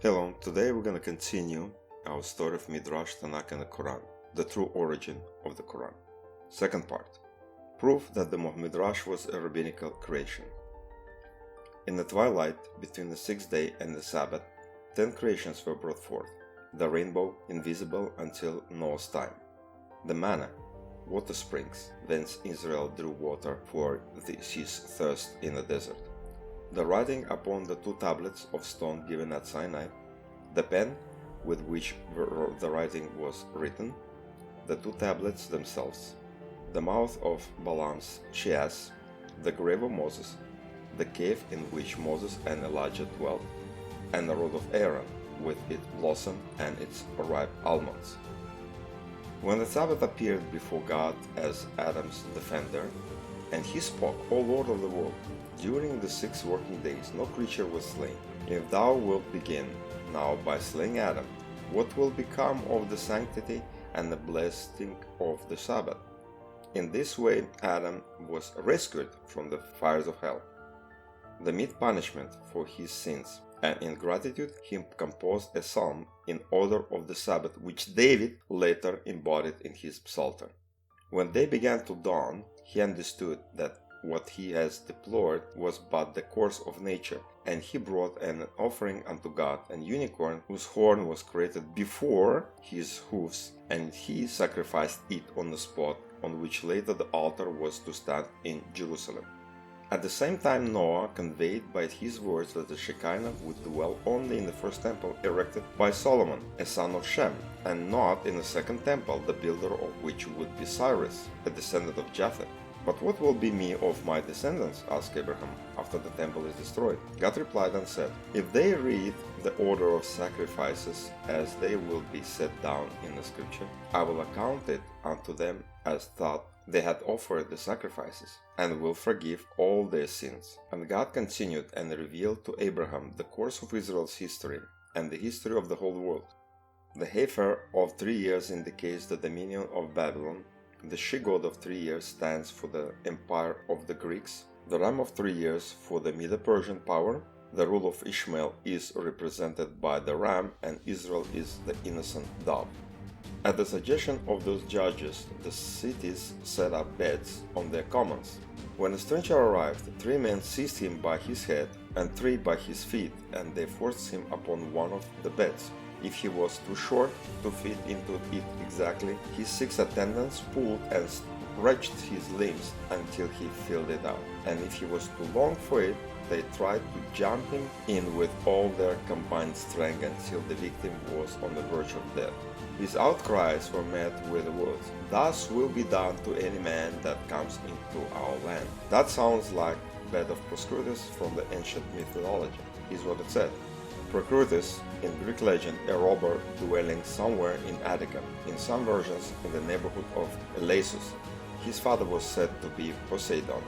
Hello, today we're going to continue our story of Midrash Tanakh and Quran, the true origin of the Quran. Second part. Proof that the Midrash was a rabbinical creation. In the twilight, between the sixth day and the Sabbath, 10 creations were brought forth, the rainbow invisible until Noah's time, the manna, water springs, whence Israel drew water for his thirst in the desert, the writing upon the 2 tablets of stone given at Sinai, the pen with which the writing was written, the 2 tablets themselves, the mouth of Balaam's Sheas, the grave of Moses, the cave in which Moses and Elijah dwelt, and the rod of Aaron with its blossom and its ripe almonds. When the Sabbath appeared before God as Adam's defender, and he spoke, O Lord of the world, during the 6 working days no creature was slain. If thou wilt begin now by slaying Adam, what will become of the sanctity and the blessing of the Sabbath? In this way Adam was rescued from the fires of hell, the meet punishment for his sins, and in gratitude he composed a psalm in honor of the Sabbath, which David later embodied in his Psalter. When day began to dawn, he understood that what he has deplored was but the course of nature, and he brought an offering unto God, an unicorn whose horn was created before his hoofs, and he sacrificed it on the spot on which later the altar was to stand in Jerusalem. At the same time Noah conveyed by his words that the Shekinah would dwell only in the first temple erected by Solomon, a son of Shem, and not in the second temple, the builder of which would be Cyrus, a descendant of Japheth. But what will be me of my descendants? Asked Abraham, after the temple is destroyed. God replied and said, If they read the order of sacrifices as they will be set down in the scripture, I will account it unto them as thought they had offered the sacrifices, and will forgive all their sins. And God continued and revealed to Abraham the course of Israel's history, and the history of the whole world. The heifer of 3 years indicates the dominion of Babylon. The she-god of 3 years stands for the empire of the Greeks, the ram of 3 years for the Medo-Persian power. The rule of Ishmael is represented by the ram, and Israel is the innocent dove. At the suggestion of those judges, the cities set up beds on their commons. When a stranger arrived, 3 men seized him by his head and 3 by his feet, and they forced him upon one of the beds. If he was too short to fit into it exactly, his 6 attendants pulled and stretched his limbs until he filled it out. And if he was too long for it, they tried to jump him in with all their combined strength until the victim was on the verge of death. His outcries were met with the words, Thus will be done to any man that comes into our land. That sounds like bed of Procrutus from the ancient mythology, is what it said. Procrutus, in Greek legend, a robber dwelling somewhere in Attica, in some versions in the neighborhood of Eleusis. His father was said to be Poseidon.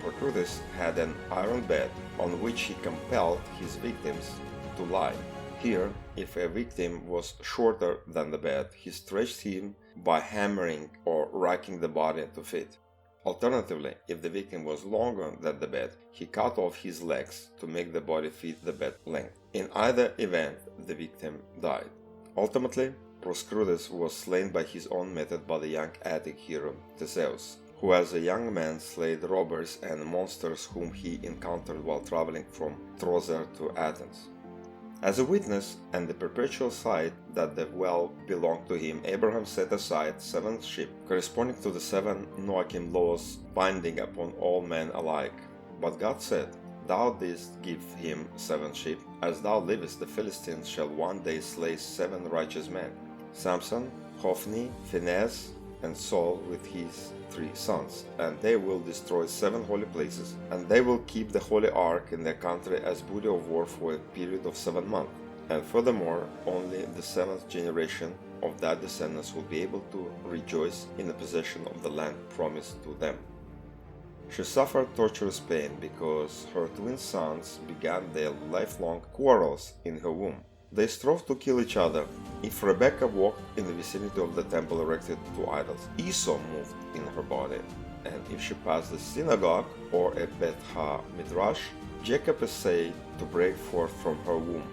Procrutus had an iron bed on which he compelled his victims to lie. Here, if a victim was shorter than the bed, he stretched him by hammering or racking the body to fit. Alternatively, if the victim was longer than the bed, he cut off his legs to make the body fit the bed length. In either event, the victim died. Ultimately, Procrutus was slain by his own method by the young Attic hero Theseus, who as a young man slayed robbers and monsters whom he encountered while traveling from Trozer to Athens. As a witness and the perpetual sight that the well belonged to him, Abraham set aside 7 sheep, corresponding to the 7 Noachim laws binding upon all men alike. But God said, Thou didst give him 7 sheep. As thou livest, the Philistines shall one day slay 7 righteous men, Samson, Hophni, Phinehas, and Saul with his 3 sons, and they will destroy 7 holy places, and they will keep the holy ark in their country as booty of war for a period of 7 months. And furthermore, only the 7th generation of that descendants will be able to rejoice in the possession of the land promised to them. She suffered torturous pain because her twin sons began their lifelong quarrels in her womb. They strove to kill each other. If Rebekah walked in the vicinity of the temple erected to idols, Esau moved in her body, and if she passed the synagogue or a Beth HaMidrash, Jacob essayed to break forth from her womb.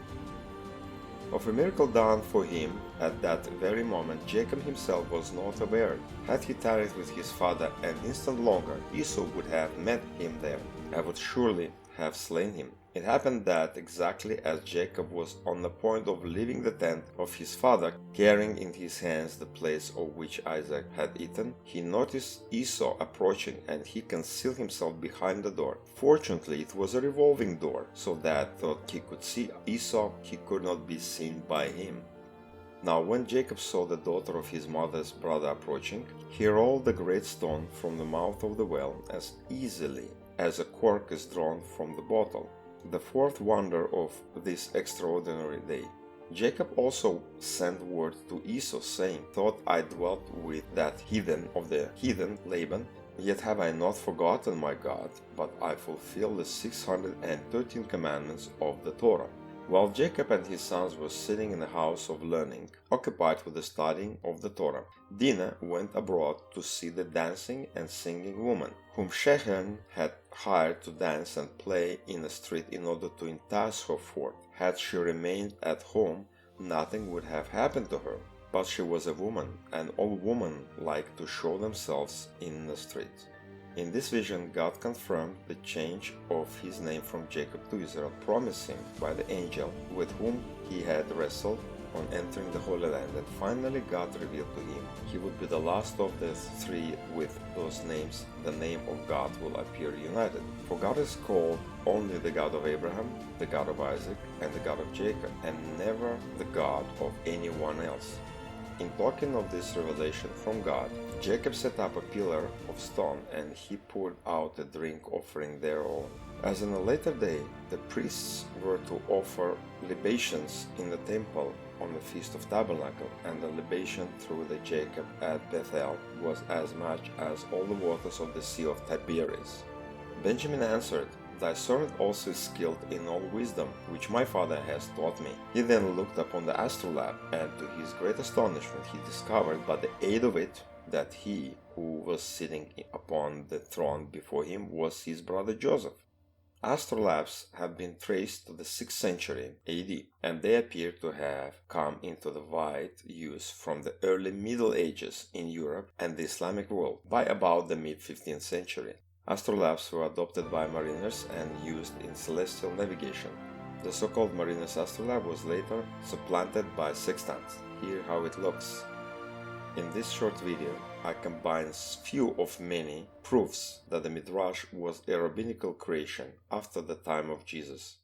Of a miracle done for him at that very moment, Jacob himself was not aware. Had he tarried with his father an instant longer, Esau would have met him there, and would surely have slain him. It happened that exactly as Jacob was on the point of leaving the tent of his father, carrying in his hands the place of which Isaac had eaten, he noticed Esau approaching, and he concealed himself behind the door. Fortunately, it was a revolving door, so that though he could see Esau, he could not be seen by him. Now when Jacob saw the daughter of his mother's brother approaching, he rolled the great stone from the mouth of the well as easily as a cork is drawn from the bottle. The fourth wonder of this extraordinary day. Jacob also sent word to Esau, saying, Thought I dwelt with that heathen of the heathen Laban, yet have I not forgotten my God, but I fulfill the 613 commandments of the Torah. While Jacob and his sons were sitting in the house of learning, occupied with the studying of the Torah, Dinah went abroad to see the dancing and singing woman, whom Shechem had hired to dance and play in the street in order to entice her forth. Had she remained at home, nothing would have happened to her. But she was a woman, and all women like to show themselves in the street. In this vision, God confirmed the change of his name from Jacob to Israel, promising by the angel with whom he had wrestled on entering the Holy Land, that finally God revealed to him he would be the last of the three with those names. The name of God will appear united. For God is called only the God of Abraham, the God of Isaac, and the God of Jacob, and never the God of anyone else. In talking of this revelation from God, Jacob set up a pillar of stone, and he poured out a drink offering thereon. As in a later day, the priests were to offer libations in the temple on the Feast of Tabernacle, and the libation through the Jacob at Bethel was as much as all the waters of the Sea of Tiberias. Benjamin answered, Thy servant also is skilled in all wisdom, which my father has taught me. He then looked upon the astrolabe, and to his great astonishment he discovered by the aid of it that he who was sitting upon the throne before him was his brother Joseph. Astrolabes have been traced to the 6th century AD, and they appear to have come into the wide use from the early Middle Ages in Europe and the Islamic world by about the mid-15th century. Astrolabes were adopted by mariners and used in celestial navigation. The so-called mariner's astrolabe was later supplanted by sextants. Here how it looks. In this short video, I combine few of many proofs that the Midrash was a rabbinical creation after the time of Jesus.